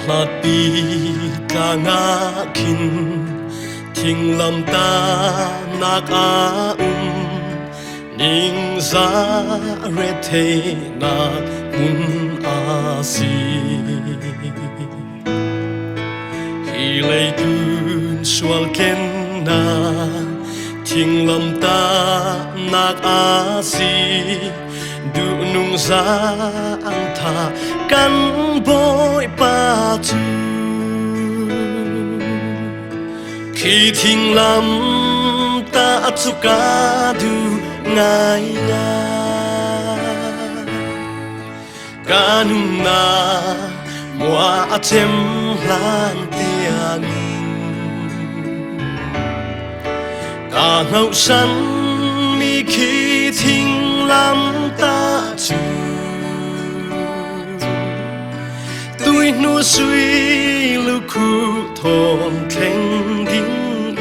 lạt bi ta ngã kinh thình lâm ta nạc ning za re the nạc mun si hi lei tun sual ken na thình lâm ta nạc si du nung za ang tha kan boy pa tu khi thình lâm ta chu ka du ngai nga ka nung na mua chem lan tiang ka ngau san mi khi thình lâm ta chu tôi nu suy lu khu thon khen đinh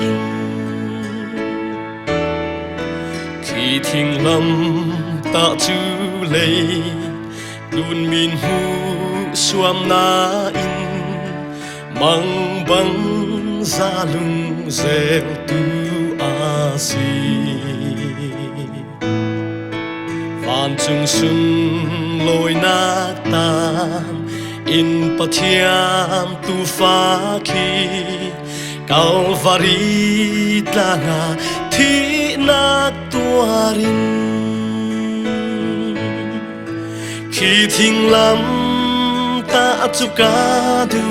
khi thình lâm ta chu lei đun min hu xuam na in mang băng ra lung rêu tu si van chung sun loi na tan in pathiam tu fa khi Calvary tanga thi na tuarin khi thình lâm ta chu ka du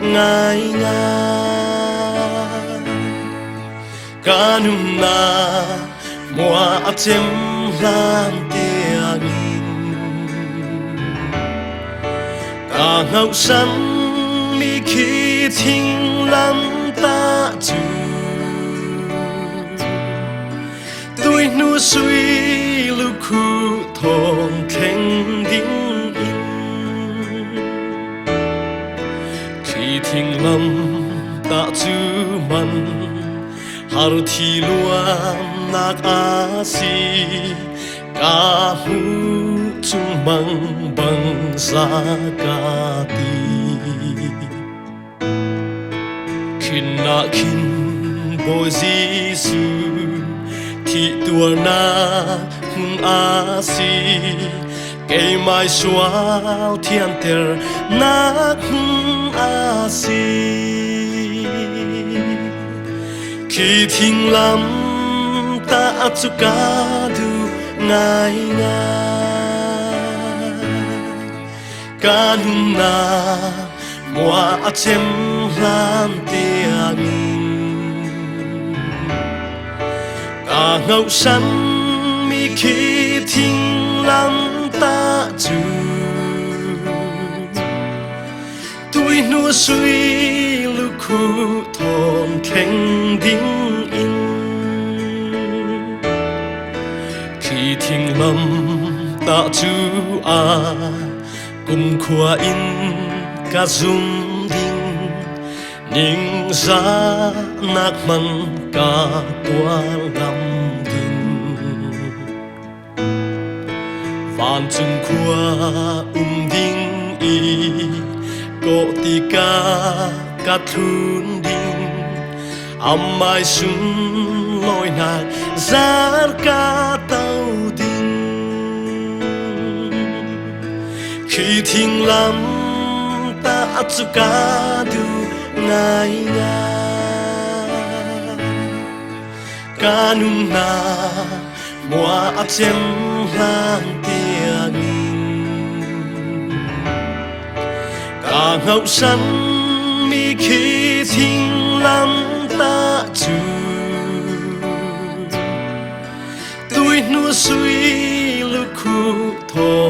ngai nga ka nung na mua chem lan tiang ka ngau san mi khi thình lâm ta chu tôi nu suy lu khu thon khen đinh khi thình lâm ta chu man har thi luam nak si ka hu chung bang bang za ka ti kin na kin boy Giêsu thi tua na hun si cây mai xóa thiên ter na hun si khi thình lâm ta chu ka du ngai nga ka nung na mua chem lan tiang ka ngau san mi khi thình lâm ta chu tôi nu suy lu khu thon khen đinh khi thình lâm ta chu cùng khoa in ca zum ding ning za nak man ka tua lam ding van chung khoa ding i ko ti ka thun ding mai sun loi nak zar ka tau ding khi thình lâm ta chu ka du ngai nga ka nung na mua chem lan tiang ka ngau san mi khi thình lâm ta chu tôi nu suy lu khu thon